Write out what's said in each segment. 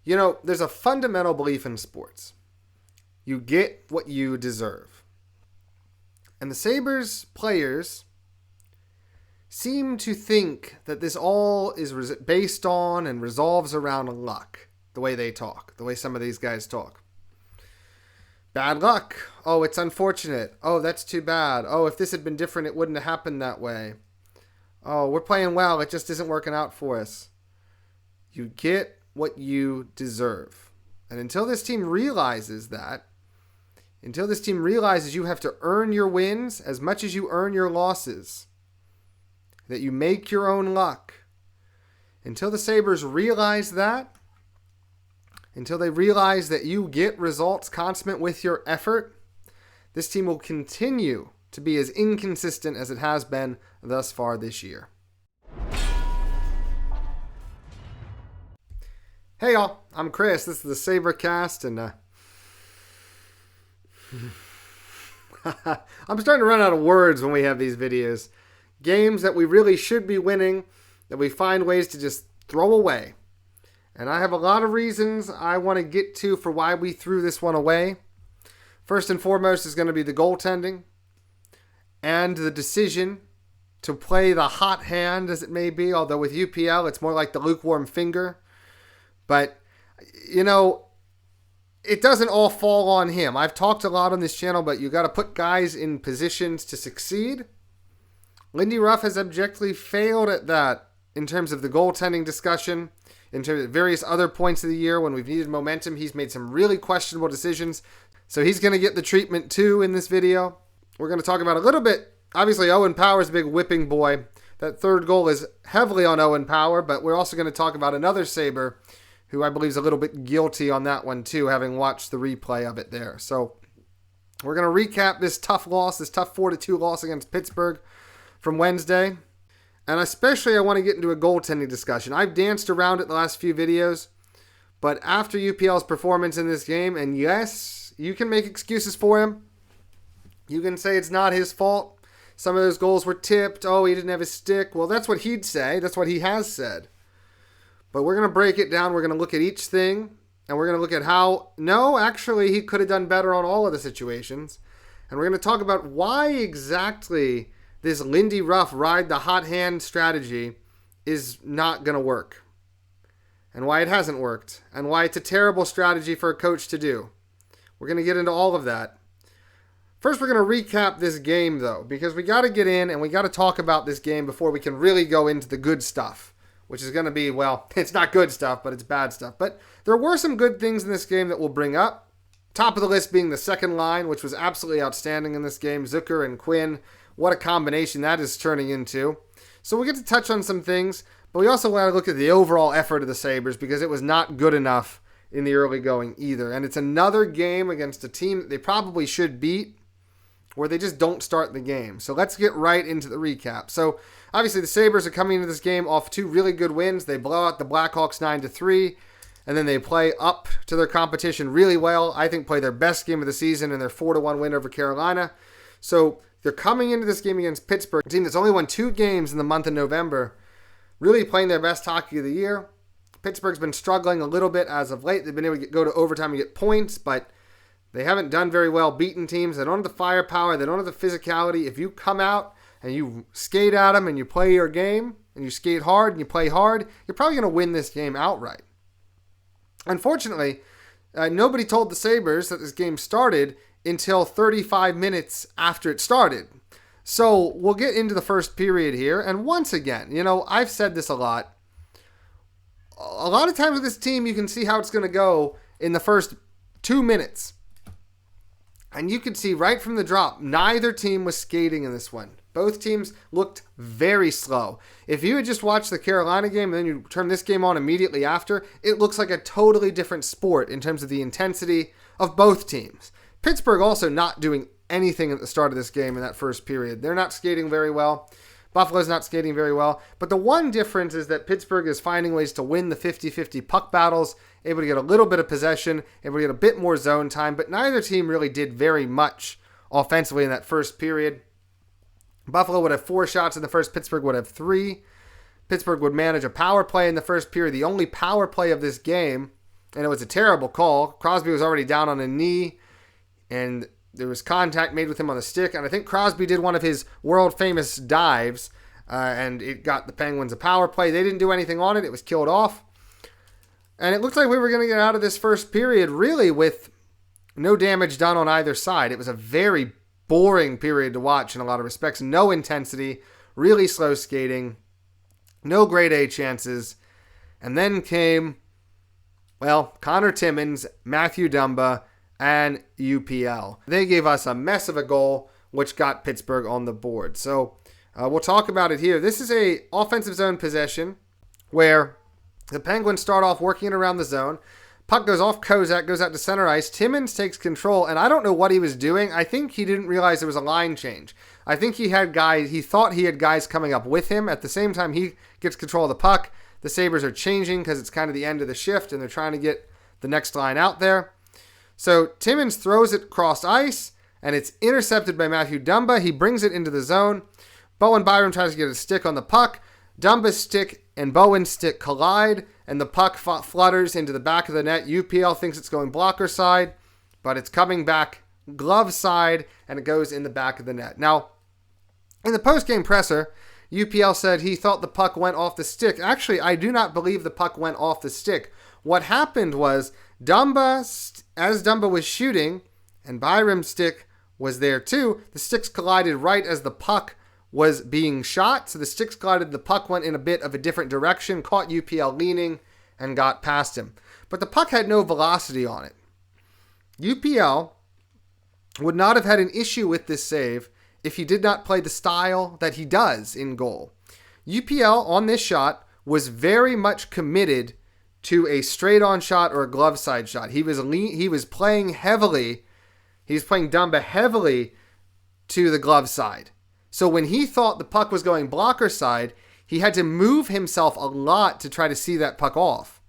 You know, there's a fundamental belief in sports. You get what you deserve. And the Sabres players seem to think that this all is based on and resolves around luck, the way they talk, the way some of these guys talk. Bad luck. Oh, it's unfortunate. Oh, that's too bad. Oh, if this had been different, it wouldn't have happened that way. Oh, we're playing well. It just isn't working out for us. You get what you deserve. And until this team realizes that, until this team realizes you have to earn your wins as much as you earn your losses, that you make your own luck, until the Sabres realize that, until they realize that you get results consonant with your effort, this team will continue to be as inconsistent as it has been thus far this year. Hey y'all, I'm Chris. This is the SaberCast, and I'm starting to run out of words when we have these videos. Games that we really should be winning, that we find ways to just throw away. And I have a lot of reasons I want to get to for why we threw this one away. First and foremost is going to be the goaltending and the decision to play the hot hand, as it may be, although with UPL it's more like the lukewarm finger. But, you know, it doesn't all fall on him. I've talked a lot on this channel, but you got to put guys in positions to succeed. Lindy Ruff has objectively failed at that in terms of the goaltending discussion. In terms of various other points of the year when we've needed momentum, he's made some really questionable decisions. So he's going to get the treatment too in this video. We're going to talk about a little bit. Obviously, Owen Power's a big whipping boy. That third goal is heavily on Owen Power, but we're also going to talk about another Sabre who I believe is a little bit guilty on that one too, having watched the replay of it there. So we're going to recap this tough loss, this tough 4-2 loss against Pittsburgh from Wednesday. And especially I want to get into a goaltending discussion. I've danced around it the last few videos, but after UPL's performance in this game, and yes, you can make excuses for him. You can say it's not his fault. Some of those goals were tipped. Oh, he didn't have his stick. Well, that's what he'd say. That's what he has said. But we're going to break it down. We're going to look at each thing, and we're going to look at how, no, actually, he could have done better on all of the situations. And we're going to talk about why exactly this Lindy Ruff ride the hot hand strategy is not going to work. And why it hasn't worked. And why it's a terrible strategy for a coach to do. We're going to get into all of that. First, we're going to recap this game, though, because we got to get in and we got to talk about this game before we can really go into the good stuff. Which is going to be, well, it's not good stuff, but it's bad stuff. But there were some good things in this game that we'll bring up. Top of the list being the second line, which was absolutely outstanding in this game. Zucker and Quinn, what a combination that is turning into. So we'll get to touch on some things, but we also want to look at the overall effort of the Sabres because it was not good enough in the early going either. And it's another game against a team that they probably should beat where they just don't start the game. So let's get right into the recap. So obviously the Sabres are coming into this game off two really good wins. They blow out the Blackhawks 9-3, and then they play up to their competition really well. I think play their best game of the season in their 4-1 win over Carolina. So they're coming into this game against Pittsburgh, a team that's only won 2 games in the month of November, really playing their best hockey of the year. Pittsburgh's been struggling a little bit as of late. They've been able to go to overtime and get points, but they haven't done very well beating teams. They don't have the firepower. They don't have the physicality. If you come out and you skate at them and you play your game and you skate hard and you play hard, you're probably going to win this game outright. Unfortunately, nobody told the Sabres that this game started until 35 minutes after it started. So we'll get into the first period here. And once again, you know, I've said this a lot. A lot of times with this team, you can see how it's going to go in the first 2 minutes. And you could see right from the drop, neither team was skating in this one. Both teams looked very slow. If you had just watched the Carolina game and then you turn this game on immediately after, it looks like a totally different sport in terms of the intensity of both teams. Pittsburgh also not doing anything at the start of this game in that first period. They're not skating very well. Buffalo's not skating very well. But the one difference is that Pittsburgh is finding ways to win the 50-50 puck battles, able to get a little bit of possession, able to get a bit more zone time, but neither team really did very much offensively in that first period. Buffalo would have 4 shots in the first, Pittsburgh would have 3. Pittsburgh would manage a power play in the first period. The only power play of this game and it was a terrible call. Crosby was already down on a knee, and there was contact made with him on the stick, and I think Crosby did one of his world-famous dives, and it got the Penguins a power play. They didn't do anything on it. It was killed off. And it looked like we were going to get out of this first period really with no damage done on either side. It was a very boring period to watch in a lot of respects. No intensity, really slow skating, no grade A chances. And then came, well, Connor Timmins, Matthew Dumba, and UPL. They gave us a mess of a goal, which got Pittsburgh on the board. So we'll talk about it here. This is a offensive zone possession where the Penguins start off working it around the zone. Puck goes off Kozak, goes out to center ice. Timmins takes control, and I don't know what he was doing. I think he didn't realize there was a line change. I think he thought he had guys coming up with him. At the same time, he gets control of the puck. The Sabres are changing because it's kind of the end of the shift, and they're trying to get the next line out there. So Timmins throws it across ice, and it's intercepted by Matthew Dumba. He brings it into the zone. Bowen Byram tries to get a stick on the puck. Dumba's stick and Bowen's stick collide, and the puck flutters into the back of the net. UPL thinks it's going blocker side, but it's coming back glove side, and it goes in the back of the net. Now, in the post-game presser, UPL said he thought the puck went off the stick. Actually, I do not believe the puck went off the stick. What happened was as Dumba was shooting, and Byram's stick was there too, the sticks collided right as the puck was being shot. So the sticks collided, the puck went in a bit of a different direction, caught UPL leaning, and got past him. But the puck had no velocity on it. UPL would not have had an issue with this save if he did not play the style that he does in goal. UPL on this shot was very much committed to a straight-on shot or a glove side shot. He was playing heavily. He was playing Dumba heavily to the glove side. So when he thought the puck was going blocker side, he had to move himself a lot to try to see that puck off.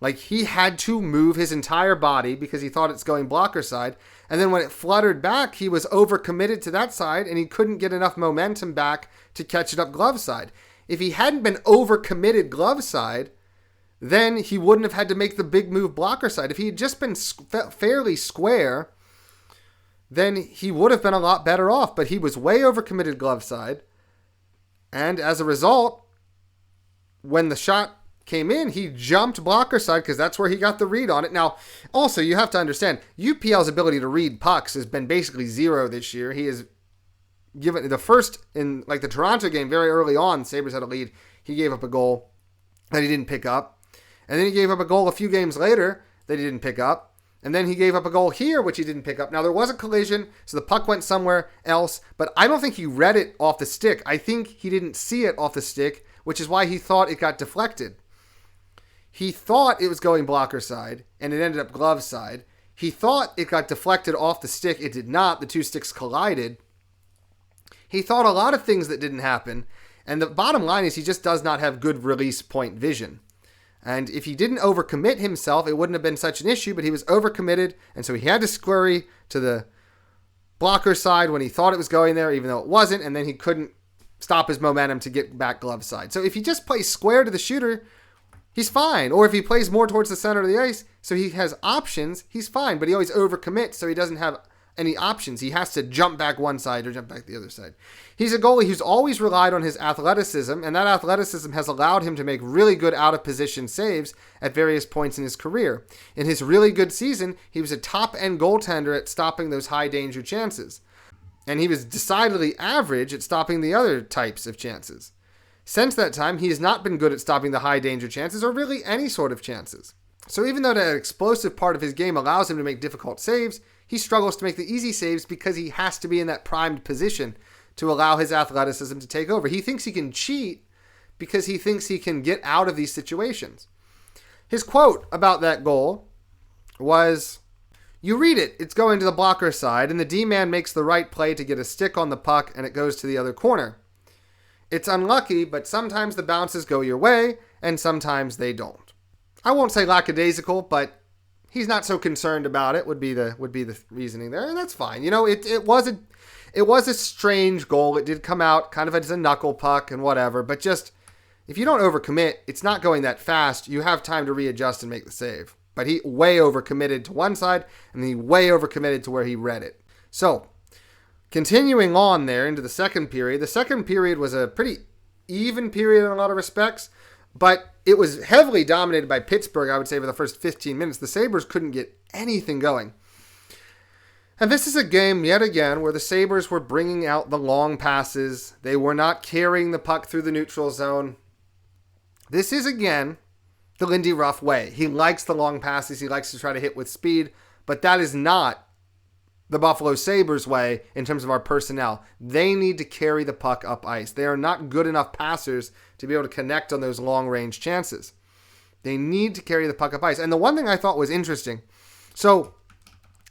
Like, he had to move his entire body because he thought it's going blocker side. And then when it fluttered back, he was overcommitted to that side, and he couldn't get enough momentum back to catch it up glove side. If he hadn't been overcommitted glove side, then he wouldn't have had to make the big move blocker side. If he had just been fairly square, then he would have been a lot better off. But he was way overcommitted glove side. And as a result, when the shot came in, he jumped blocker side because that's where he got the read on it. Now, also, you have to understand, UPL's ability to read pucks has been basically zero this year. He has given the first, in like the Toronto game, very early on, Sabres had a lead. He gave up a goal that he didn't pick up. And then he gave up a goal a few games later that he didn't pick up. And then he gave up a goal here, which he didn't pick up. Now, there was a collision, so the puck went somewhere else, but I don't think he read it off the stick. I think he didn't see it off the stick, which is why he thought it got deflected. He thought it was going blocker side, and it ended up glove side. He thought it got deflected off the stick. It did not. The two sticks collided. He thought a lot of things that didn't happen, and the bottom line is he just does not have good release point vision. And if he didn't overcommit himself, it wouldn't have been such an issue, but he was overcommitted, and so he had to scurry to the blocker side when he thought it was going there, even though it wasn't, and then he couldn't stop his momentum to get back glove side. So if he just plays square to the shooter, he's fine. Or if he plays more towards the center of the ice, so he has options, he's fine, but he always overcommits, so he doesn't have any options. He has to jump back one side or jump back the other side. He's a goalie who's always relied on his athleticism, and that athleticism has allowed him to make really good out-of-position saves at various points in his career. In his really good season, he was a top-end goaltender at stopping those high-danger chances. And he was decidedly average at stopping the other types of chances. Since that time, he has not been good at stopping the high-danger chances or really any sort of chances. So even though that explosive part of his game allows him to make difficult saves, he struggles to make the easy saves because he has to be in that primed position to allow his athleticism to take over. He thinks he can cheat because he thinks he can get out of these situations. His quote about that goal was, "You read it, it's going to the blocker side, and the D-man makes the right play to get a stick on the puck, and it goes to the other corner. It's unlucky, but sometimes the bounces go your way, and sometimes they don't." I won't say lackadaisical, but he's not so concerned about it, would be the reasoning there, and that's fine. You know, it was a strange goal. It did come out kind of as a knuckle puck and whatever, but just if you don't overcommit, it's not going that fast. You have time to readjust and make the save. But he way overcommitted to one side, and he way overcommitted to where he read it. So, continuing on there into the second period. The second period was a pretty even period in a lot of respects, but it was heavily dominated by Pittsburgh, I would say, for the first 15 minutes. The Sabres couldn't get anything going. And this is a game, yet again, where the Sabres were bringing out the long passes. They were not carrying the puck through the neutral zone. This is, again, the Lindy Ruff way. He likes the long passes. He likes to try to hit with speed. But that is not the Buffalo Sabres way in terms of our personnel. They need to carry the puck up ice. They are not good enough passers to be able to connect on those long-range chances. They need to carry the puck up ice. And the one thing I thought was interesting, so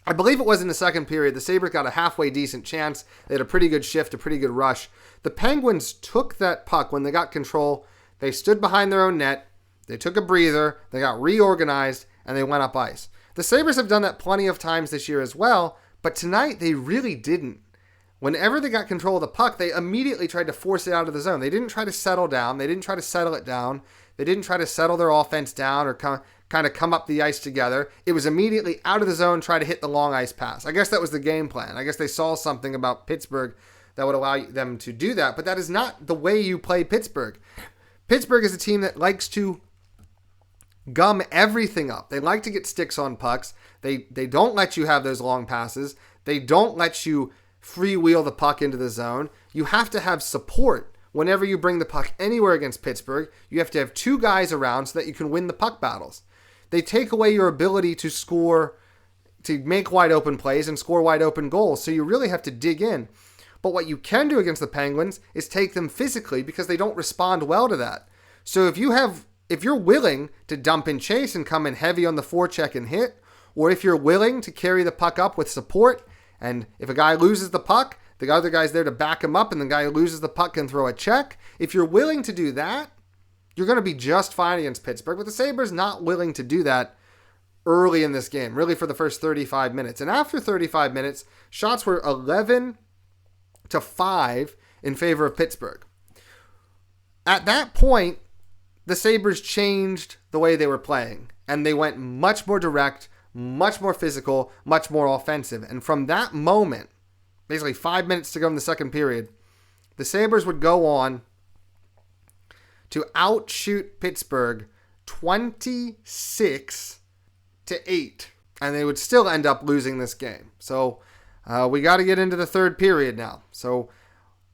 I believe it was in the second period, the Sabres got a halfway decent chance. They had a pretty good shift, a pretty good rush. The Penguins took that puck when they got control. They stood behind their own net. They took a breather, they got reorganized, and they went up ice. The Sabres have done that plenty of times this year as well, but tonight they really didn't. Whenever they got control of the puck, they immediately tried to force it out of the zone. They didn't try to settle down. They didn't try to settle it down. They didn't try to settle their offense down or kind of come up the ice together. It was immediately out of the zone, try to hit the long ice pass. I guess that was the game plan. I guess they saw something about Pittsburgh that would allow them to do that, but that is not the way you play Pittsburgh. Pittsburgh is a team that likes to gum everything up. They like to get sticks on pucks. They don't let you have those long passes. They don't let you freewheel the puck into the zone. You have to have support whenever you bring the puck anywhere against Pittsburgh. You have to have two guys around so that you can win the puck battles. They take away your ability to score, to make wide open plays and score wide open goals. So you really have to dig in. But what you can do against the Penguins is take them physically because they don't respond well to that. So if you're willing to dump and chase and come in heavy on the forecheck and hit, or if you're willing to carry the puck up with support, and if a guy loses the puck, the other guy's there to back him up, and the guy who loses the puck can throw a check. If you're willing to do that, you're going to be just fine against Pittsburgh. But the Sabres not willing to do that early in this game, really for the first 35 minutes. And after 35 minutes, shots were 11-5 in favor of Pittsburgh. At that point, the Sabres changed the way they were playing, and they went much more direct, much more physical, much more offensive. And from that moment, basically 5 minutes to go in the second period, the Sabres would go on to outshoot Pittsburgh 26-8, and they would still end up losing this game. So we got to get into the third period now. So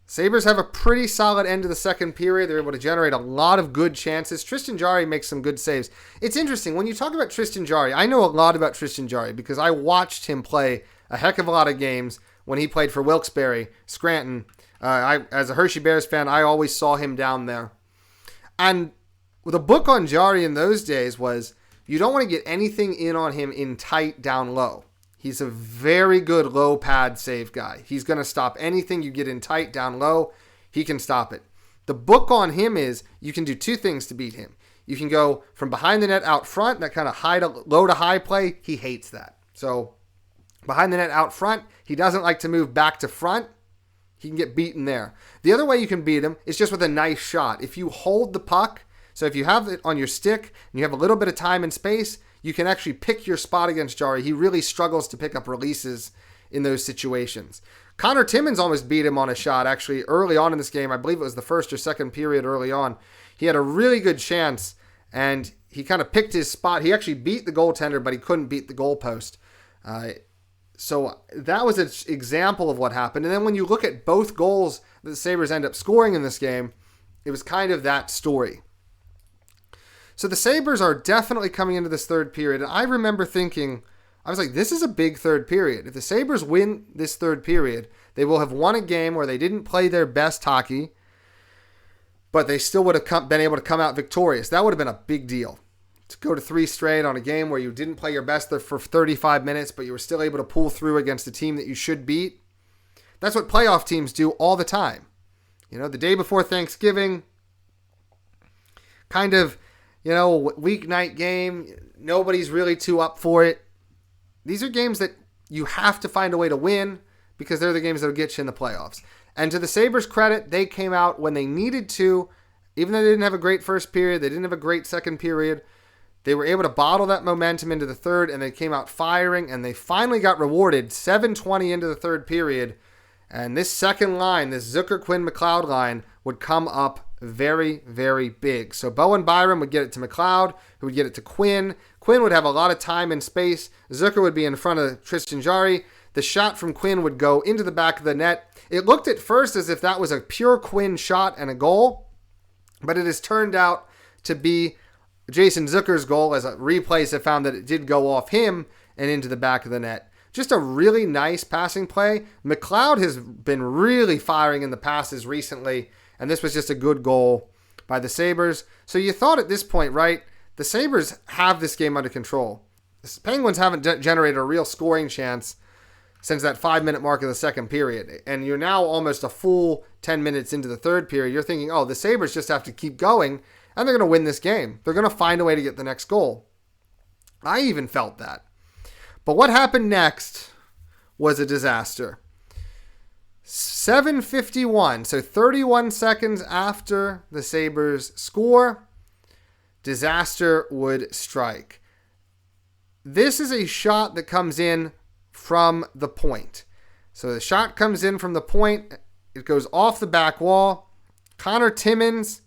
Sabres have a pretty solid end to the second period. They're able to generate a lot of good chances. Tristan Jarry makes some good saves. It's interesting. When you talk about Tristan Jarry, I know a lot about Tristan Jarry because I watched him play a heck of a lot of games when he played for Wilkes-Barre, Scranton. As a Hershey Bears fan, I always saw him down there. And the book on Jarry in those days was you don't want to get anything in on him in tight down low. He's a very good low pad save guy. He's going to stop anything you get in tight down low. He can stop it. The book on him is you can do two things to beat him. You can go from behind the net out front, that kind of low to high play. He hates that. So behind the net out front, he doesn't like to move back to front. He can get beaten there. The other way you can beat him is just with a nice shot. If you hold the puck, so if you have it on your stick and you have a little bit of time and space, you can actually pick your spot against Jarry. He really struggles to pick up releases in those situations. Connor Timmins almost beat him on a shot, actually, early on in this game. I believe it was the first or second period early on. He had a really good chance, and he kind of picked his spot. He actually beat the goaltender, but he couldn't beat the goalpost. So that was an example of what happened. And then when you look at both goals that the Sabres end up scoring in this game, it was kind of that story. So the Sabres are definitely coming into this third period. And I remember thinking, I was like, this is a big third period. If the Sabres win this third period, they will have won a game where they didn't play their best hockey, but they still would have been able to come out victorious. That would have been a big deal. To go to 3 straight on a game where you didn't play your best for 35 minutes, but you were still able to pull through against a team that you should beat. That's what playoff teams do all the time. You know, the day before Thanksgiving, kind of, weeknight game, nobody's really too up for it. These are games that you have to find a way to win because they're the games that will get you in the playoffs. And to the Sabres' credit, they came out when they needed to. Even though they didn't have a great first period, they didn't have a great second period, They were able to bottle that momentum into the third, and they came out firing, and they finally got rewarded 7:20 into the third period. And this second line, this Zucker, Quinn, McLeod line, would come up very, very big. So Bowen Byram would get it to McLeod, who would get it to Quinn. Quinn would have a lot of time and space. Zucker would be in front of Tristan Jarry. The shot from Quinn would go into the back of the net. It looked at first as if that was a pure Quinn shot and a goal, but it has turned out to be Jason Zucker's goal, as replays have found that it did go off him and into the back of the net. Just a really nice passing play. McLeod has been really firing in the passes recently, and this was just a good goal by the Sabres. So you thought at this point, right, the Sabres have this game under control. The Penguins haven't generated a real scoring chance since that 5-minute mark of the second period. And you're now almost a full 10 minutes into the third period. You're thinking, oh, the Sabres just have to keep going, and they're going to win this game. They're going to find a way to get the next goal. I even felt that. But what happened next was a disaster. 7:51, so 31 seconds after the Sabres score, disaster would strike. This is a shot that comes in from the point. So the shot comes in from the point. It goes off the back wall. Connor Timmins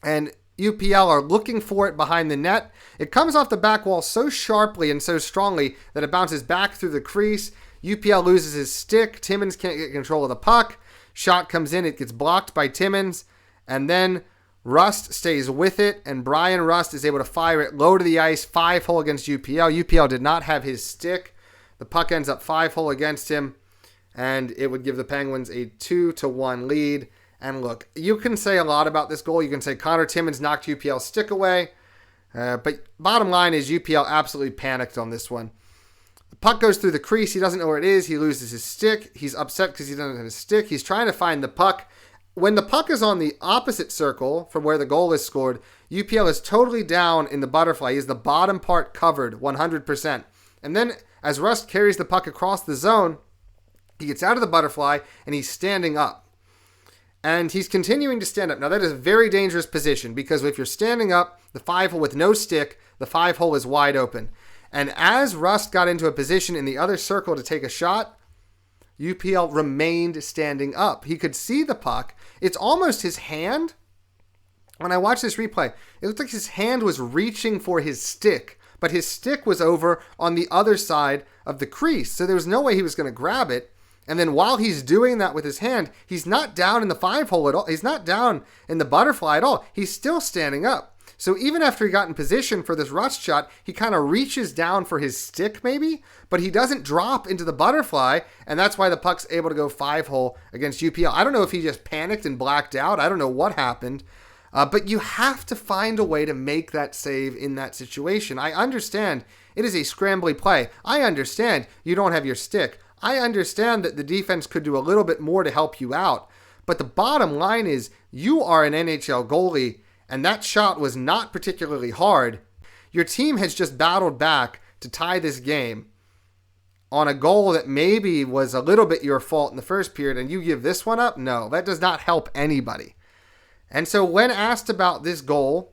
and UPL are looking for it behind the net. It comes off the back wall so sharply and so strongly that it bounces back through the crease. UPL loses his stick. Timmins can't get control of the puck. Shot comes in. It gets blocked by Timmins. And then Rust stays with it, and Brian Rust is able to fire it low to the ice, 5-hole against UPL. UPL did not have his stick. The puck ends up 5-hole against him, and it would give the Penguins a 2-1 lead. And look, you can say a lot about this goal. You can say Connor Timmins knocked UPL's stick away, but bottom line is UPL absolutely panicked on this one. The puck goes through the crease. He doesn't know where it is. He loses his stick. He's upset because he doesn't have his stick. He's trying to find the puck. When the puck is on the opposite circle from where the goal is scored, UPL is totally down in the butterfly. He has the bottom part covered 100%. And then as Rust carries the puck across the zone, he gets out of the butterfly and he's standing up. And he's continuing to stand up. Now that is a very dangerous position because if you're standing up, the 5-hole with no stick, the 5-hole is wide open. And as Rust got into a position in the other circle to take a shot, UPL remained standing up. He could see the puck. It's almost his hand. When I watched this replay, it looked like his hand was reaching for his stick, but his stick was over on the other side of the crease. So there was no way he was going to grab it. And then while he's doing that with his hand, he's not down in the 5-hole at all. He's not down in the butterfly at all. He's still standing up. So even after he got in position for this Rust shot, he kind of reaches down for his stick maybe, but he doesn't drop into the butterfly, and that's why the puck's able to go 5-hole against UPL. I don't know if he just panicked and blacked out. I don't know what happened, but you have to find a way to make that save in that situation. I understand it is a scrambly play. I understand you don't have your stick. I understand that the defense could do a little bit more to help you out, but the bottom line is you are an NHL goalie, and that shot was not particularly hard. Your team has just battled back to tie this game on a goal that maybe was a little bit your fault in the first period, and you give this one up? No, that does not help anybody. And so when asked about this goal,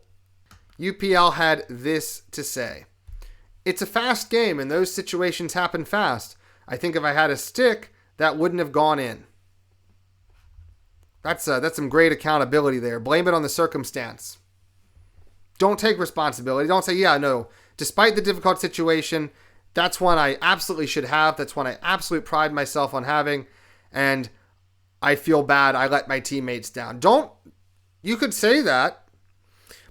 UPL had this to say. It's a fast game, and those situations happen fast. I think if I had a stick, that wouldn't have gone in. That's some great accountability there. Blame it on the circumstance. Don't take responsibility. Don't say, yeah, no. Despite the difficult situation, that's one I absolutely should have. That's one I absolutely pride myself on having. And I feel bad. I let my teammates down. You could say that.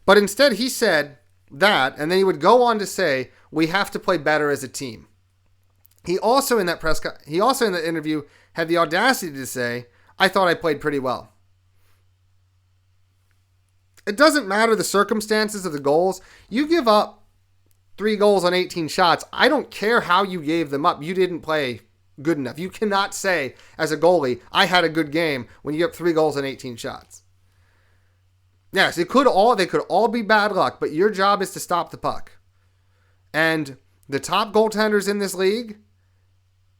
But instead he said that, and then he would go on to say, we have to play better as a team. He also in the interview had the audacity to say, I thought I played pretty well. It doesn't matter the circumstances of the goals. You give up 3 goals on 18 shots. I don't care how you gave them up. You didn't play good enough. You cannot say as a goalie, I had a good game when you get 3 goals on 18 shots. Yes, they could all be bad luck, but your job is to stop the puck. And the top goaltenders in this league,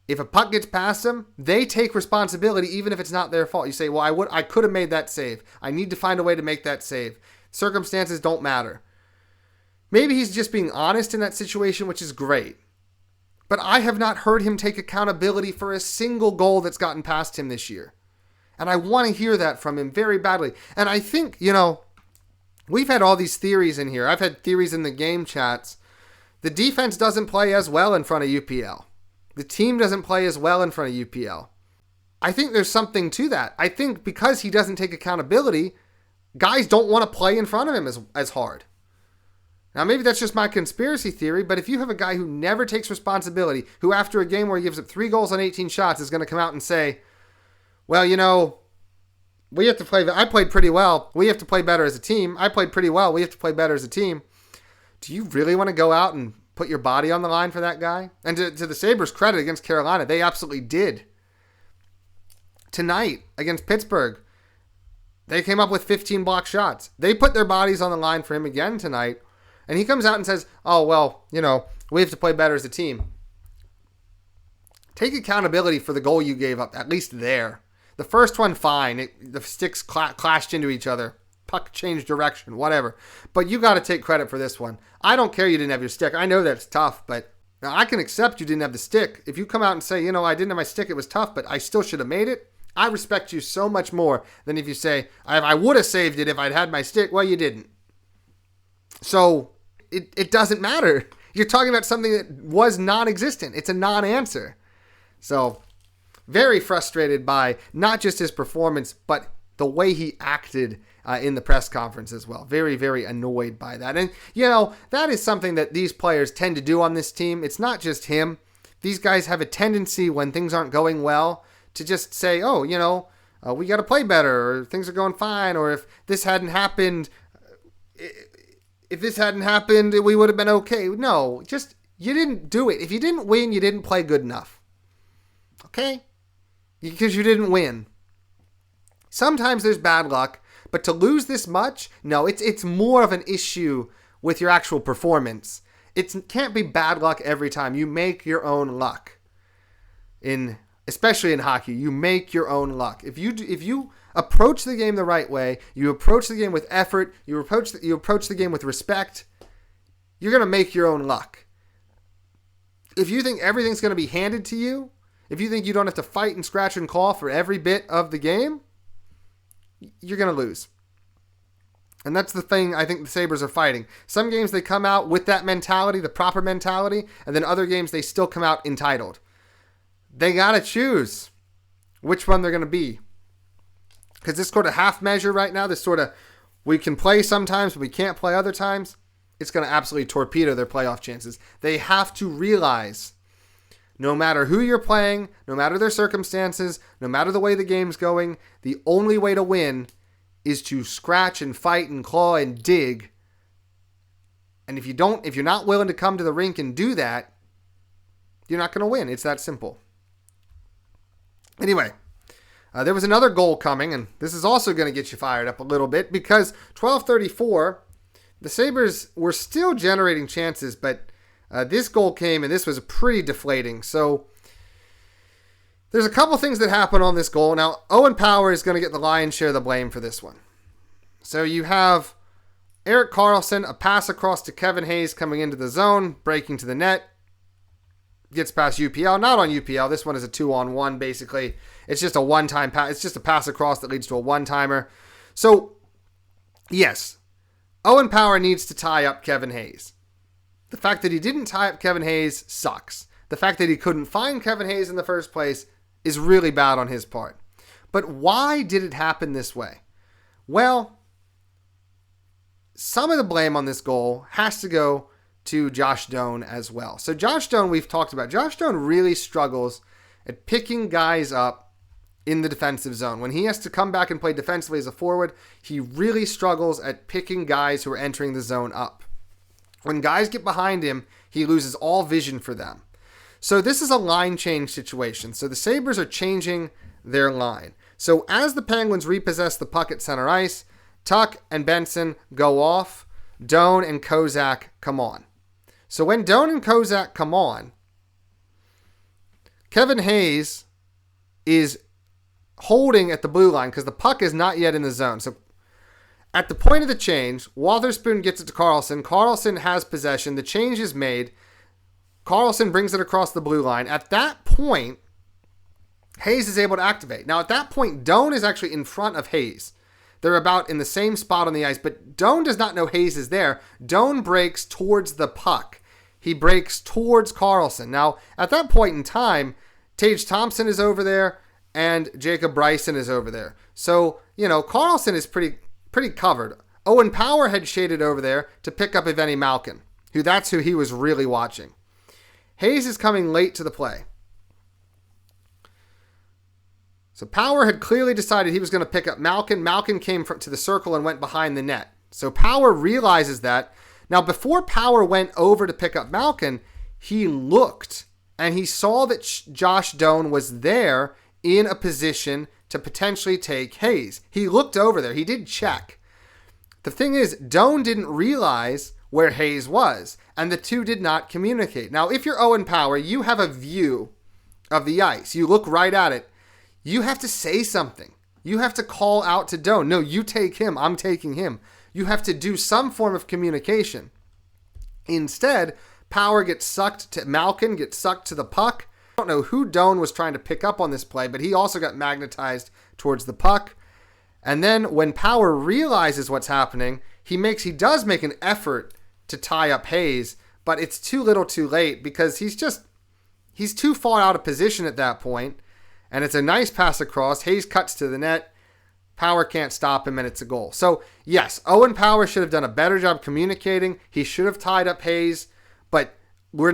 if a puck gets past them, they take responsibility even if it's not their fault. You say, well, I could have made that save. I need to find a way to make that save. Circumstances don't matter. Maybe he's just being honest in that situation, which is great. But I have not heard him take accountability for a single goal that's gotten past him this year. And I want to hear that from him very badly. And I think, we've had all these theories in here. I've had theories in the game chats. The defense doesn't play as well in front of UPL. The team doesn't play as well in front of UPL. I think there's something to that. I think because he doesn't take accountability, guys don't want to play in front of him as hard. Now, maybe that's just my conspiracy theory, but if you have a guy who never takes responsibility, who after a game where he gives up 3 goals on 18 shots is going to come out and say, well, we have to play. I played pretty well. We have to play better as a team. I played pretty well. We have to play better as a team. Do you really want to go out and put your body on the line for that guy? And to the Sabres' credit against Carolina, they absolutely did. Tonight against Pittsburgh, they came up with 15 block shots. They put their bodies on the line for him again tonight. And he comes out and says, oh, well, we have to play better as a team. Take accountability for the goal you gave up, at least there. The first one, fine. The sticks clashed into each other. Puck changed direction, whatever. But you got to take credit for this one. I don't care you didn't have your stick. I know that's tough, but now I can accept you didn't have the stick. If you come out and say, I didn't have my stick, it was tough, but I still should have made it, I respect you so much more than if you say, I would have saved it if I'd had my stick. Well, you didn't. So it doesn't matter. You're talking about something that was non-existent. It's a non-answer. So very frustrated by not just his performance, but the way he acted in the press conference as well. Very, very annoyed by that. And, that is something that these players tend to do on this team. It's not just him. These guys have a tendency when things aren't going well to just say, we got to play better, or things are going fine, or if this hadn't happened, we would have been okay. No, you didn't do it. If you didn't win, you didn't play good enough. Okay? Because you didn't win. Sometimes there's bad luck, but to lose this much, no, it's more of an issue with your actual performance. It can't be bad luck every time. You make your own luck. Especially in hockey, you make your own luck. If you approach the game the right way, you approach the game with effort, you approach the game with respect, you're going to make your own luck. If you think everything's going to be handed to you, if you think you don't have to fight and scratch and claw for every bit of the game, you're going to lose. And that's the thing I think the Sabres are fighting. Some games they come out with that mentality, the proper mentality, and then other games they still come out entitled. They got to choose which one they're going to be. Because this sort of half measure right now, this sort of, we can play sometimes, but we can't play other times, it's going to absolutely torpedo their playoff chances. They have to realize, no matter who you're playing, no matter their circumstances, no matter the way the game's going, the only way to win is to scratch and fight and claw and dig. And if you're not willing to come to the rink and do that, you're not going to win. It's that simple. Anyway, there was another goal coming, and this is also going to get you fired up a little bit because 12:34, the Sabres were still generating chances, but this goal came, and this was pretty deflating. So there's a couple things that happen on this goal. Now, Owen Power is going to get the lion's share of the blame for this one. So you have Erik Karlsson, a pass across to Kevin Hayes coming into the zone, breaking to the net. Gets past UPL. Not on UPL. This one is a 2-on-1, basically. It's just a one-time pass. It's just a pass across that leads to a one-timer. So, yes, Owen Power needs to tie up Kevin Hayes. The fact that he didn't tie up Kevin Hayes sucks. The fact that he couldn't find Kevin Hayes in the first place is really bad on his part. But why did it happen this way? Well, some of the blame on this goal has to go to Josh Doan as well. So Josh Doan, we've talked about. Josh Doan really struggles at picking guys up in the defensive zone. When he has to come back and play defensively as a forward, he really struggles at picking guys who are entering the zone up. When guys get behind him, he loses all vision for them. So this is a line change situation. So the Sabres are changing their line. So as the Penguins repossess the puck at center ice, Tuck and Benson go off. Doan and Kozak come on. So when Doan and Kozak come on, Kevin Hayes is holding at the blue line because the puck is not yet in the zone. So At the point of the change, Wotherspoon gets it to Karlsson. Karlsson has possession. The change is made. Karlsson brings it across the blue line. At that point, Hayes is able to activate. Now, at that point, Doan is actually in front of Hayes. They're about in the same spot on the ice, but Doan does not know Hayes is there. Doan breaks towards the puck. He breaks towards Karlsson. Now, at that point in time, Tage Thompson is over there and Jacob Bryson is over there. So, Karlsson is pretty covered. Owen Power had shaded over there to pick up Evgeny Malkin, that's who he was really watching. Hayes is coming late to the play. So Power had clearly decided he was going to pick up Malkin. Malkin came to the circle and went behind the net. So Power realizes that. Now, before Power went over to pick up Malkin, he looked and he saw that Josh Doan was there in a position to potentially take Hayes. He looked over there. He did check. The thing is, Doan didn't realize where Hayes was, and the two did not communicate. Now, if you're Owen Power, you have a view of the ice. You look right at it. You have to say something. You have to call out to Doan. No, you take him. I'm taking him. You have to do some form of communication. Instead, Power gets sucked to Malkin, gets sucked to the puck. I don't know who Doan was trying to pick up on this play, but he also got magnetized towards the puck. And then when Power realizes what's happening, he does make an effort to tie up Hayes, but it's too little too late because he's too far out of position at that point. And it's a nice pass across. Hayes cuts to the net. Power can't stop him, and it's a goal. So, yes, Owen Power should have done a better job communicating. He should have tied up Hayes, but we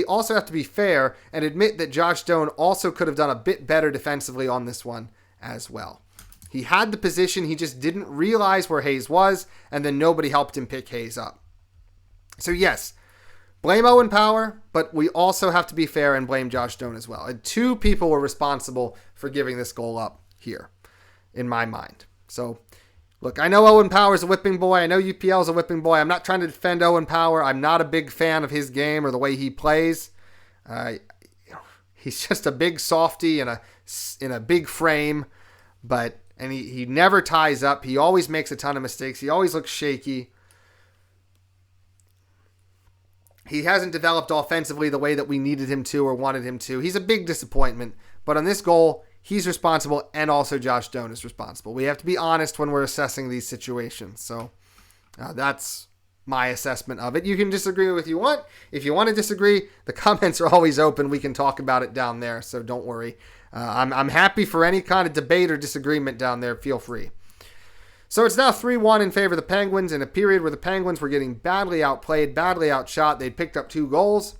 also have to be fair and admit that Josh Doan also could have done a bit better defensively on this one as well. He had the position, he just didn't realize where Hayes was, and then nobody helped him pick Hayes up. So yes, blame Owen Power, but we also have to be fair and blame Josh Doan as well. And two people were responsible for giving this goal up here, in my mind. So, look, I know Owen Power is a whipping boy. I know UPL is a whipping boy. I'm not trying to defend Owen Power. I'm not a big fan of his game or the way he plays. He's just a big softy in a big frame, and he never ties up. He always makes a ton of mistakes. He always looks shaky. He hasn't developed offensively the way that we needed him to or wanted him to. He's a big disappointment. But on this goal, he's responsible, and also Josh Doan is responsible. We have to be honest when we're assessing these situations. So that's my assessment of it. You can disagree with what you want. If you want to disagree, the comments are always open. We can talk about it down there, so don't worry. I'm happy for any kind of debate or disagreement down there. Feel free. So it's now 3-1 in favor of the Penguins in a period where the Penguins were getting badly outplayed, badly outshot. They'd picked up 2 goals.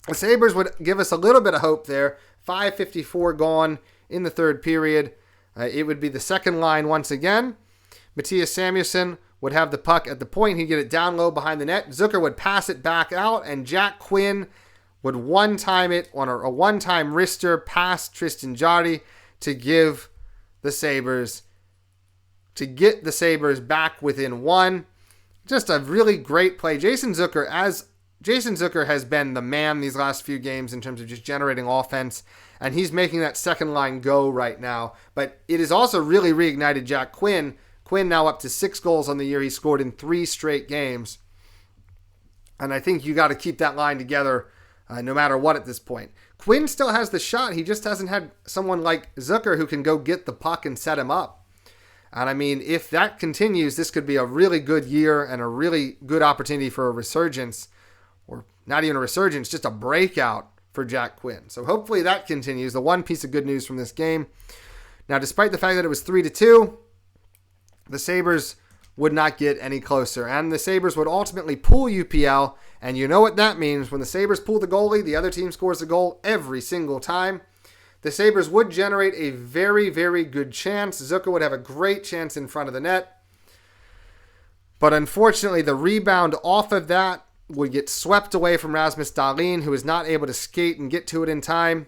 The Sabres would give us a little bit of hope there. 5:54 gone in the third period. It would be the second line once again. Matthias Samuelsson would have the puck at the point. He'd get it down low behind the net. Zucker would pass it back out, and Jack Quinn would one-time it on a one-time wrister past Tristan Jarry to get the Sabres back within 1. Just a really great play. Jason Zucker has been the man these last few games in terms of just generating offense, and he's making that second line go right now. But it has also really reignited Jack Quinn. Quinn now up to 6 goals on the year. He scored in 3 straight games. And I think you got to keep that line together no matter what at this point. Quinn still has the shot. He just hasn't had someone like Zucker who can go get the puck and set him up. And I mean, if that continues, this could be a really good year and a really good opportunity for a resurgence, or not even a resurgence, just a breakout for Jack Quinn. So hopefully that continues. The one piece of good news from this game. Now, despite the fact that it was 3-2, the Sabres would not get any closer. And the Sabres would ultimately pull UPL. And you know what that means. When the Sabres pull the goalie, the other team scores a goal every single time. The Sabres would generate a very, very good chance. Zucker would have a great chance in front of the net. But unfortunately, the rebound off of that would get swept away from Rasmus Dahlin, who was not able to skate and get to it in time.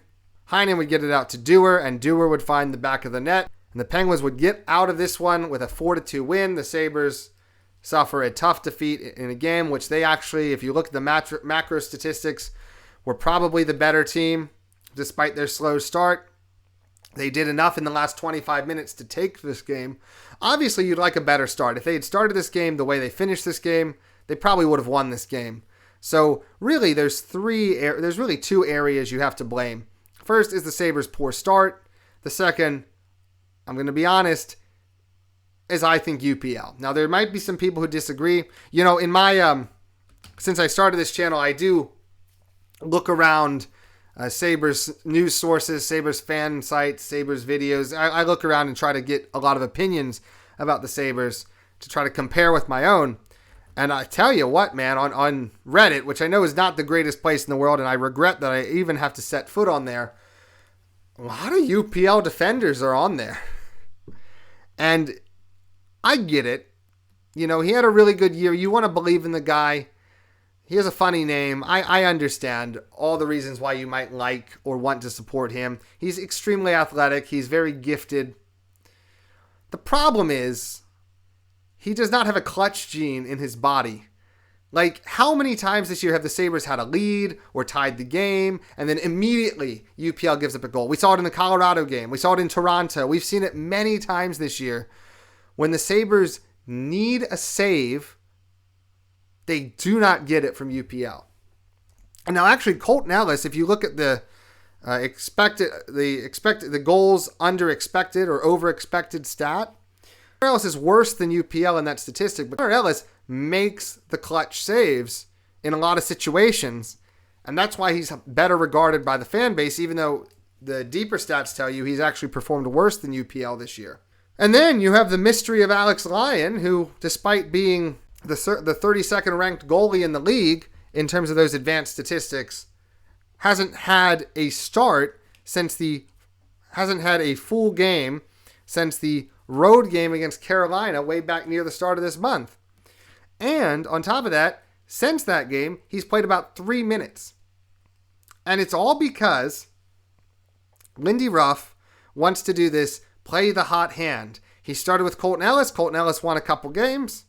Heinen would get it out to Dewar, and Dewar would find the back of the net. And the Penguins would get out of this one with a 4-2 win. The Sabres suffer a tough defeat in a game, which they actually, if you look at the macro statistics, were probably the better team. Despite their slow start, They did enough in the last 25 minutes to take this game. Obviously, you'd like a better start. If they had started this game the way they finished this game, they probably would have won this game. So really, there's really two areas you have to blame. First is the Sabres' poor start. The second, I'm going to be honest, is I think UPL. Now, there might be some people who disagree. You know, in my since I started this channel, I do look around Sabres news sources, Sabres fan sites, Sabres videos. I look around and try to get a lot of opinions about the Sabres to try to compare with my own. And I tell you what, man, on Reddit, which I know is not the greatest place in the world, and I regret that I even have to set foot on there, a lot of UPL defenders are on there. And I get it. You know, he had a really good year. You want to believe in the guy. He has a funny name. I understand all the reasons why you might like or want to support him. He's extremely athletic. He's very gifted. The problem is, he does not have a clutch gene in his body. Like, how many times this year have the Sabres had a lead or tied the game, and then immediately UPL gives up a goal? We saw it in the Colorado game. We saw it in Toronto. We've seen it many times this year. When the Sabres need a save, they do not get it from UPL. And now, actually, Colton Ellis, if you look at the goals under expected or over expected stat, Ellis is worse than UPL in that statistic, but Ellis makes the clutch saves in a lot of situations, and that's why he's better regarded by the fan base, even though the deeper stats tell you he's actually performed worse than UPL this year. And then you have the mystery of Alex Lyon, who, despite being the 32nd ranked goalie in the league in terms of those advanced statistics, hasn't had a full game since the road game against Carolina way back near the start of this month. And on top of that, since that game, he's played about 3 minutes. And it's all because Lindy Ruff wants to do this play the hot hand. He started with Colton Ellis. Colton Ellis won a couple games.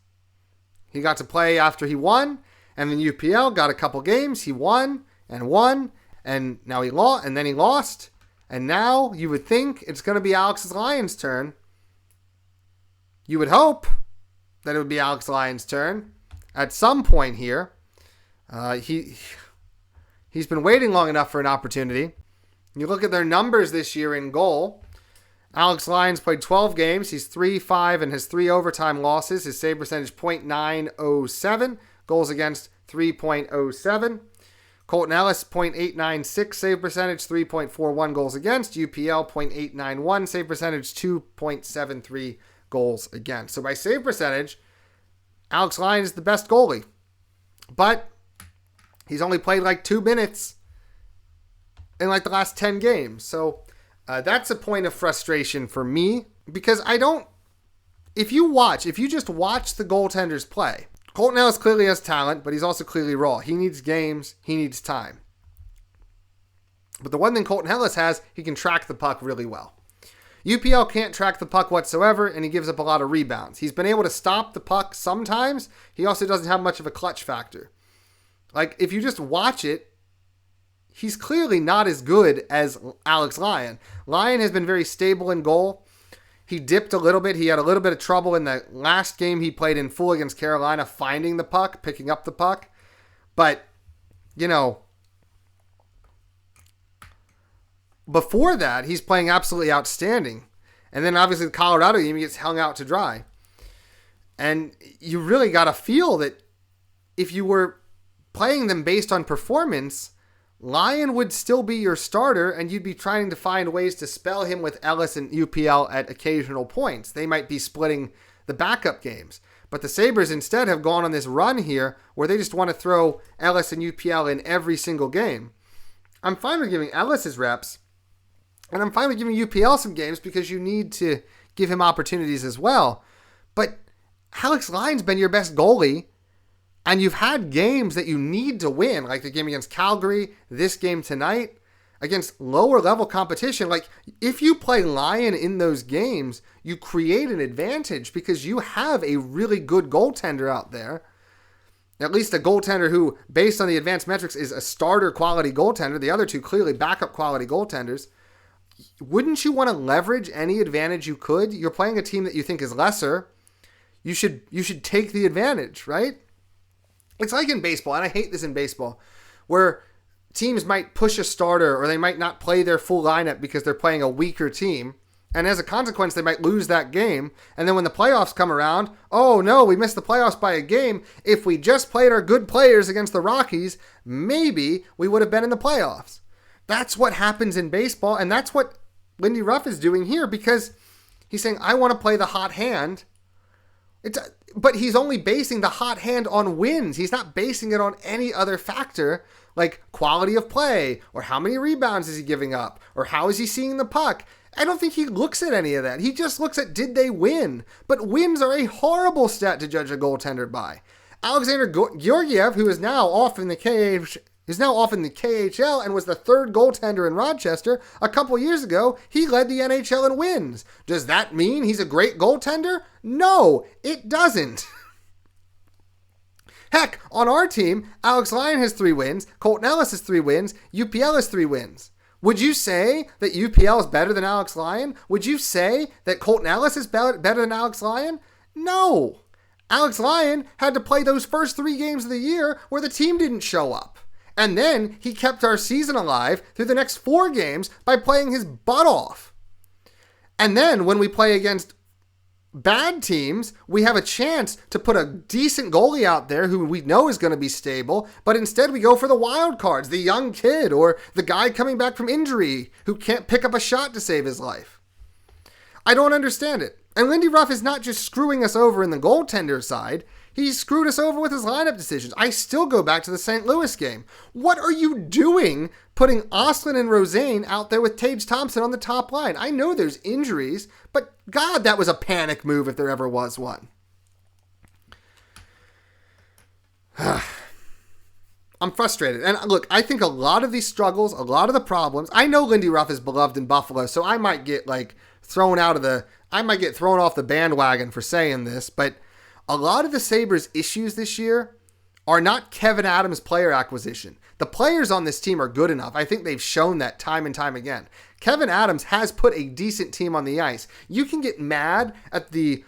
He got to play after he won. And then UPL got a couple games. He won. And now he lost. And then he lost. And now you would think it's going to be Alex Lyon's turn. You would hope that it would be Alex Lyon's turn at some point here. He's been waiting long enough for an opportunity. You look at their numbers this year in goal. Alex Lyon's played 12 games. He's 3-5 and has 3 overtime losses. His save percentage .907. Goals against 3.07. Colton Ellis .896 save percentage, 3.41 goals against. UPL .891 save percentage, 2.73 goals against. So by save percentage, Alex Lyon is the best goalie. But he's only played like 2 minutes in like the last 10 games. So that's a point of frustration for me, because if you just watch the goaltenders play, Colton Ellis clearly has talent, but he's also clearly raw. He needs games. He needs time. But the one thing Colton Ellis has, he can track the puck really well. UPL can't track the puck whatsoever, and he gives up a lot of rebounds. He's been able to stop the puck sometimes. He also doesn't have much of a clutch factor. Like, if you just watch it, he's clearly not as good as Alex Lyon. Lyon has been very stable in goal. He dipped a little bit. He had a little bit of trouble in the last game he played in full against Carolina, finding the puck, picking up the puck. But, before that, he's playing absolutely outstanding. And then obviously the Colorado game, he gets hung out to dry. And you really got to feel that if you were playing them based on performance, Lyon would still be your starter, and you'd be trying to find ways to spell him with Ellis and UPL at occasional points. They might be splitting the backup games. But the Sabres instead have gone on this run here where they just want to throw Ellis and UPL in every single game. I'm fine with giving Ellis his reps, and I'm fine with giving UPL some games because you need to give him opportunities as well. But Alex Lyon's been your best goalie, and you've had games that you need to win, like the game against Calgary, this game tonight, against lower level competition. Like, if you play Lyon in those games, you create an advantage because you have a really good goaltender out there. At least a goaltender who, based on the advanced metrics, is a starter quality goaltender. The other two clearly backup quality goaltenders. wouldn't you want to leverage any advantage you could? You're playing a team that you think is lesser. You should take the advantage, right? It's like in baseball, and I hate this in baseball, where teams might push a starter or they might not play their full lineup because they're playing a weaker team. And as a consequence, they might lose that game. And then when the playoffs come around, oh no, we missed the playoffs by a game. If we just played our good players against the Rockies, maybe we would have been in the playoffs. That's what happens in baseball. And that's what Lindy Ruff is doing here, because he's saying, I want to play the hot hand. But he's only basing the hot hand on wins. He's not basing it on any other factor like quality of play or how many rebounds is he giving up or how is he seeing the puck. I don't think he looks at any of that. He just looks at, did they win? But wins are a horrible stat to judge a goaltender by. Alexander Georgiev, who is now off in the KHL and was the third goaltender in Rochester a couple years ago, he led the NHL in wins. Does that mean he's a great goaltender? No, it doesn't. Heck, on our team, Alex Lyon has 3 wins, Colton Ellis has 3 wins, UPL has 3 wins. Would you say that UPL is better than Alex Lyon? Would you say that Colton Ellis is better than Alex Lyon? No. Alex Lyon had to play those first 3 games of the year where the team didn't show up. And then he kept our season alive through the next 4 games by playing his butt off. And then when we play against bad teams, we have a chance to put a decent goalie out there who we know is going to be stable, but instead we go for the wild cards, the young kid or the guy coming back from injury who can't pick up a shot to save his life. I don't understand it. And Lindy Ruff is not just screwing us over in the goaltender side. He screwed us over with his lineup decisions. I still go back to the St. Louis game. What are you doing putting Ostlund and Rosane out there with Tage Thompson on the top line? I know there's injuries, but God, that was a panic move if there ever was one. I'm frustrated. And look, I think a lot of these struggles, a lot of the problems, I know Lindy Ruff is beloved in Buffalo, so I might get thrown off the bandwagon for saying this, but a lot of the Sabres' issues this year are not Kevin Adams' player acquisition. The players on this team are good enough. I think they've shown that time and time again. Kevin Adams has put a decent team on the ice. You can get mad at the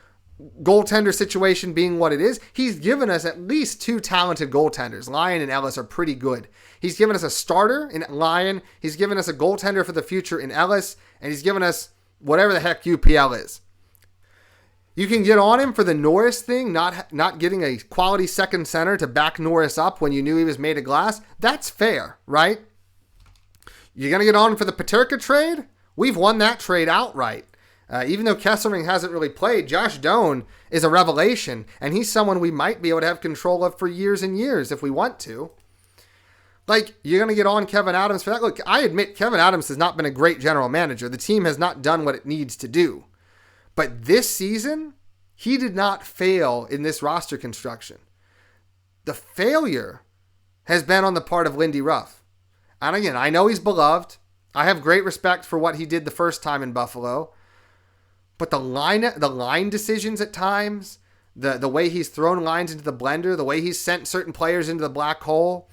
goaltender situation being what it is. He's given us at least 2 talented goaltenders. Lyon and Ellis are pretty good. He's given us a starter in Lyon. He's given us a goaltender for the future in Ellis. And he's given us whatever the heck UPL is. You can get on him for the Norris thing, not getting a quality second center to back Norris up when you knew he was made of glass. That's fair, right? You're going to get on him for the Peterka trade? We've won that trade outright. Even though Kesselring hasn't really played, Josh Doan is a revelation, and he's someone we might be able to have control of for years and years if we want to. You're going to get on Kevin Adams for that? Look, I admit Kevin Adams has not been a great general manager. The team has not done what it needs to do. But this season, he did not fail in this roster construction. The failure has been on the part of Lindy Ruff. And again, I know he's beloved. I have great respect for what he did the first time in Buffalo. But the line decisions at times, the way he's thrown lines into the blender, the way he's sent certain players into the black hole,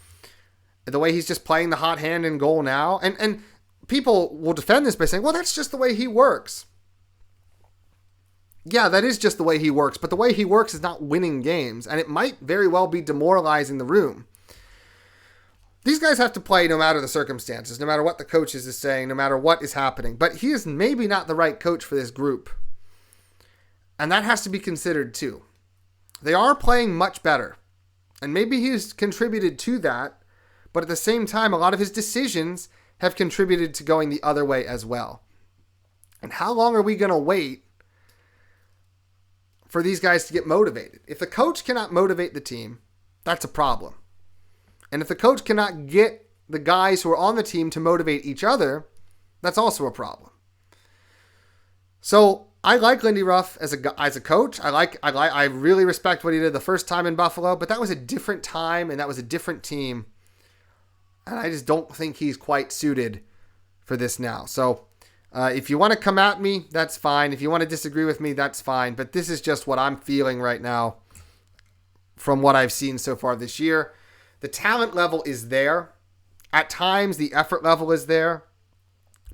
the way he's just playing the hot hand in goal now. And people will defend this by saying, well, that's just the way he works. Yeah, that is just the way he works, but the way he works is not winning games, and it might very well be demoralizing the room. These guys have to play no matter the circumstances, no matter what the coach is saying, no matter what is happening, but he is maybe not the right coach for this group, and that has to be considered too. They are playing much better, and maybe he's contributed to that, but at the same time, a lot of his decisions have contributed to going the other way as well. And how long are we going to wait for these guys to get motivated? If the coach cannot motivate the team, that's a problem. And if the coach cannot get the guys who are on the team to motivate each other, that's also a problem. So I like Lindy Ruff as a coach. I really respect what he did the first time in Buffalo, but that was a different time and that was a different team. And I just don't think he's quite suited for this now. So if you want to come at me, that's fine. If you want to disagree with me, that's fine. But this is just what I'm feeling right now from what I've seen so far this year. The talent level is there. At times, the effort level is there.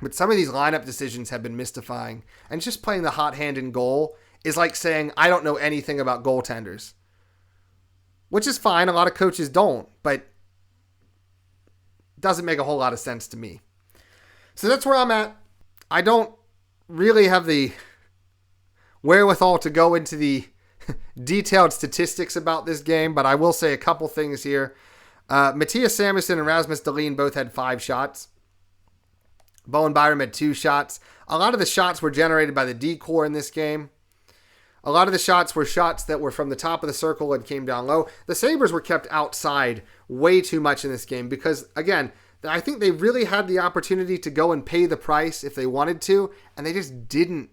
But some of these lineup decisions have been mystifying. And just playing the hot hand in goal is like saying, I don't know anything about goaltenders. Which is fine. A lot of coaches don't. But doesn't make a whole lot of sense to me. So that's where I'm at. I don't really have the wherewithal to go into the detailed statistics about this game, but I will say a couple things here. Matthias Samuelsson and Rasmus Dahlin both had 5 shots. Bowen Byram had 2 shots. A lot of the shots were generated by the D-core in this game. A lot of the shots were shots that were from the top of the circle and came down low. The Sabres were kept outside way too much in this game because, again, I think they really had the opportunity to go and pay the price if they wanted to, and they just didn't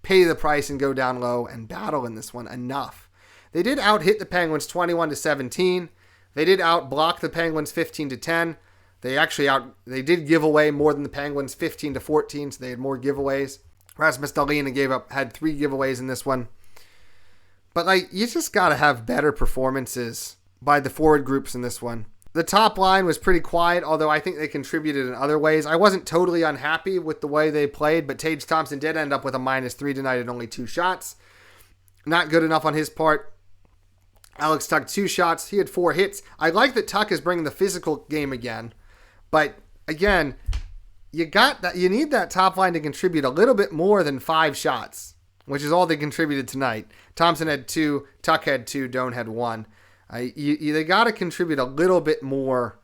pay the price and go down low and battle in this one enough. They did out-hit the Penguins 21-17. They did out-block the Penguins 15-10. They did give away more than the Penguins 15-14, so they had more giveaways. Rasmus Dahlin had 3 giveaways in this one. But you just got to have better performances by the forward groups in this one. The top line was pretty quiet, although I think they contributed in other ways. I wasn't totally unhappy with the way they played, but Tage Thompson did end up with a -3 tonight at only 2 shots. Not good enough on his part. Alex Tuch, 2 shots. He had 4 hits. I like that Tuch is bringing the physical game again. But, again, you need that top line to contribute a little bit more than 5 shots, which is all they contributed tonight. Thompson had 2, Tuch had 2, Doan had 1. They got to contribute a little bit more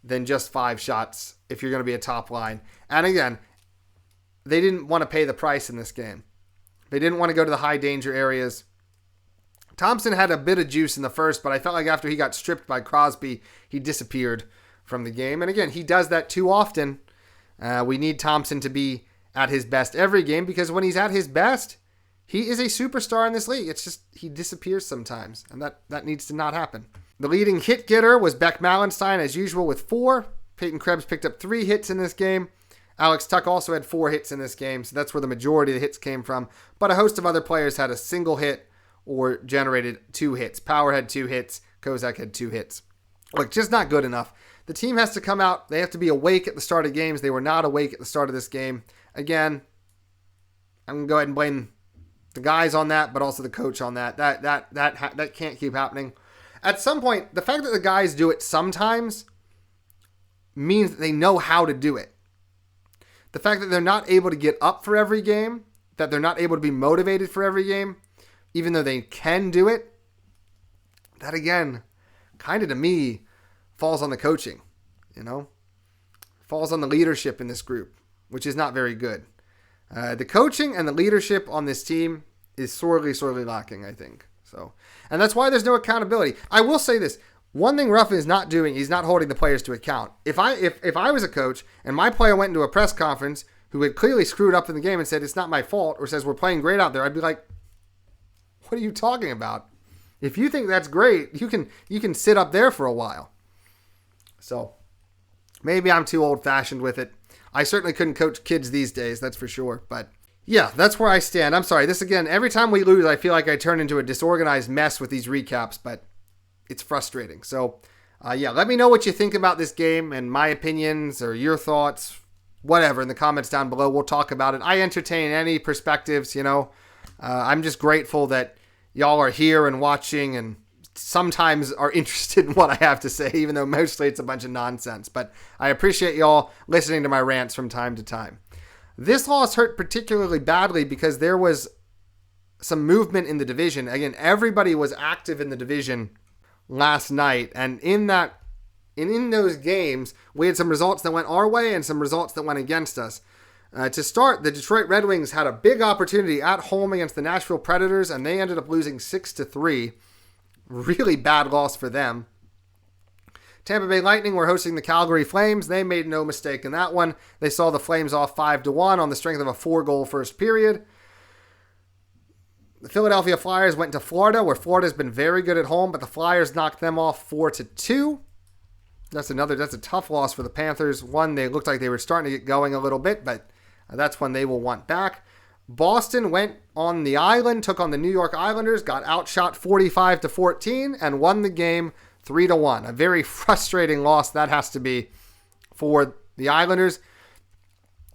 than just 5 shots if you're going to be a top line. And again, they didn't want to pay the price in this game. They didn't want to go to the high danger areas. Thompson had a bit of juice in the first, but I felt like after he got stripped by Crosby, he disappeared from the game. And again, he does that too often. We need Thompson to be at his best every game because when he's at his best, he is a superstar in this league. It's just he disappears sometimes, and that needs to not happen. The leading hit getter was Beck Malenstein, as usual, with 4. Peyton Krebs picked up 3 hits in this game. Alex Tuch also had 4 hits in this game, so that's where the majority of the hits came from. But a host of other players had a single hit or generated 2 hits. Power had 2 hits. Kozak had 2 hits. Look, just not good enough. The team has to come out. They have to be awake at the start of games. They were not awake at the start of this game. Again, I'm going to go ahead and blame the guys on that, but also the coach on that. That can't keep happening. At some point, the fact that the guys do it sometimes means that they know how to do it. The fact that they're not able to get up for every game, that they're not able to be motivated for every game, even though they can do it, that again, kind of to me, falls on the coaching, falls on the leadership in this group, which is not very good. The coaching and the leadership on this team is sorely, sorely lacking, I think. And that's why there's no accountability. I will say this. One thing Ruff is not doing, he's not holding the players to account. If I was a coach and my player went into a press conference who had clearly screwed up in the game and said, it's not my fault, or says, we're playing great out there, I'd be like, what are you talking about? If you think that's great, you can sit up there for a while. So maybe I'm too old-fashioned with it. I certainly couldn't coach kids these days, that's for sure. But yeah, that's where I stand. I'm sorry. This again, every time we lose, I feel like I turn into a disorganized mess with these recaps, but it's frustrating. So let me know what you think about this game and my opinions or your thoughts, whatever, in the comments down below. We'll talk about it. I entertain any perspectives, I'm just grateful that y'all are here and watching and sometimes are interested in what I have to say, even though mostly it's a bunch of nonsense. But I appreciate y'all listening to my rants from time to time. This loss hurt particularly badly because there was some movement in the division. Again, everybody was active in the division last night. And in those games, we had some results that went our way and some results that went against us. To start, the Detroit Red Wings had a big opportunity at home against the Nashville Predators, and they ended up losing 6-3. Really bad loss for them. Tampa Bay Lightning were hosting the Calgary Flames. They made no mistake in that one. They saw the Flames off 5-1 on the strength of a 4-goal first period. The Philadelphia Flyers went to Florida, where Florida's been very good at home, but the Flyers knocked them off 4-2. That's a tough loss for the Panthers. One, they looked like they were starting to get going a little bit, but that's one they will want back. Boston went on the island, took on the New York Islanders, got outshot 45-14, and won the game 3-1. A very frustrating loss that has to be for the Islanders.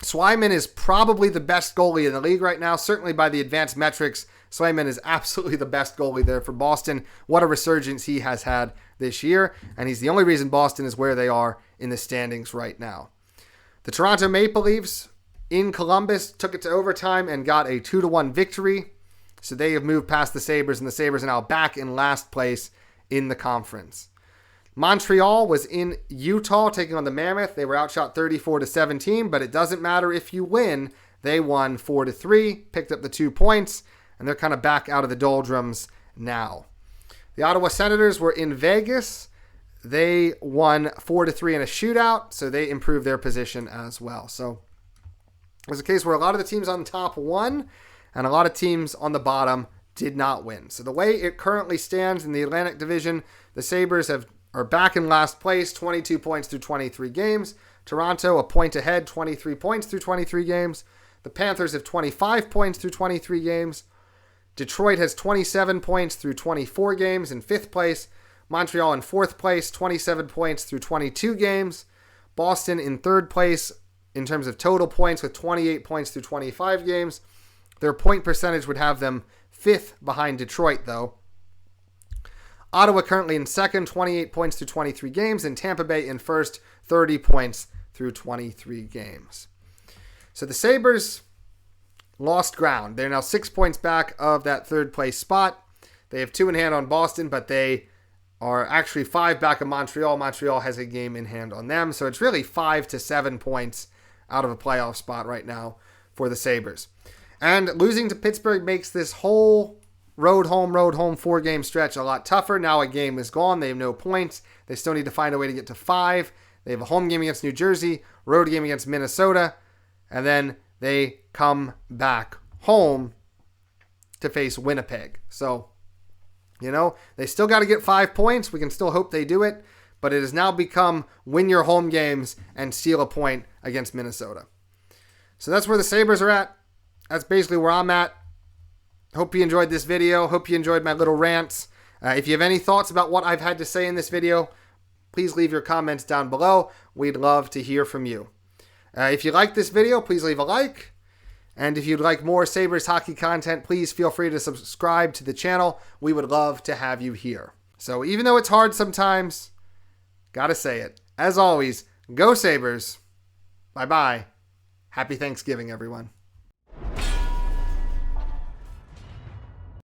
Swayman is probably the best goalie in the league right now. Certainly by the advanced metrics, Swayman is absolutely the best goalie there for Boston. What a resurgence he has had this year, and he's the only reason Boston is where they are in the standings right now. The Toronto Maple Leafs in Columbus took it to overtime and got a 2-1 victory. So they have moved past the Sabres, and the Sabres are now back in last place in the conference. Montreal was in Utah taking on the Mammoth. They were outshot 34-17, but it doesn't matter if you win. They won 4-3, picked up the 2 points, and they're kind of back out of the doldrums now. The Ottawa Senators were in Vegas. They won 4-3 in a shootout, so they improved their position as well. So it was a case where a lot of the teams on top won, and a lot of teams on the bottom did not win. So the way it currently stands in the Atlantic Division, the Sabres are back in last place, 22 points through 23 games. Toronto, a point ahead, 23 points through 23 games. The Panthers have 25 points through 23 games. Detroit has 27 points through 24 games in 5th place. Montreal in 4th place, 27 points through 22 games. Boston in 3rd place in terms of total points with 28 points through 25 games. Their point percentage would have them 5th behind Detroit, though. Ottawa currently in 2nd, 28 points through 23 games, and Tampa Bay in 1st, 30 points through 23 games. So the Sabres lost ground. They're now 6 points back of that 3rd place spot. They have 2 in hand on Boston, but they are actually 5 back of Montreal. Montreal has a game in hand on them, so it's really 5 to 7 points out of a playoff spot right now for the Sabres. And losing to Pittsburgh makes this whole road home 4-game stretch a lot tougher. Now a game is gone. They have no points. They still need to find a way to get to 5. They have a home game against New Jersey, road game against Minnesota, and then they come back home to face Winnipeg. So, they still got to get 5 points. We can still hope they do it, but it has now become win your home games and steal a point against Minnesota. So that's where the Sabres are at. That's basically where I'm at. Hope you enjoyed this video. Hope you enjoyed my little rants. If you have any thoughts about what I've had to say in this video, please leave your comments down below. We'd love to hear from you. If you like this video, please leave a like. And if you'd like more Sabres hockey content, please feel free to subscribe to the channel. We would love to have you here. So even though it's hard sometimes, gotta say it. As always, go Sabres. Bye-bye. Happy Thanksgiving, everyone.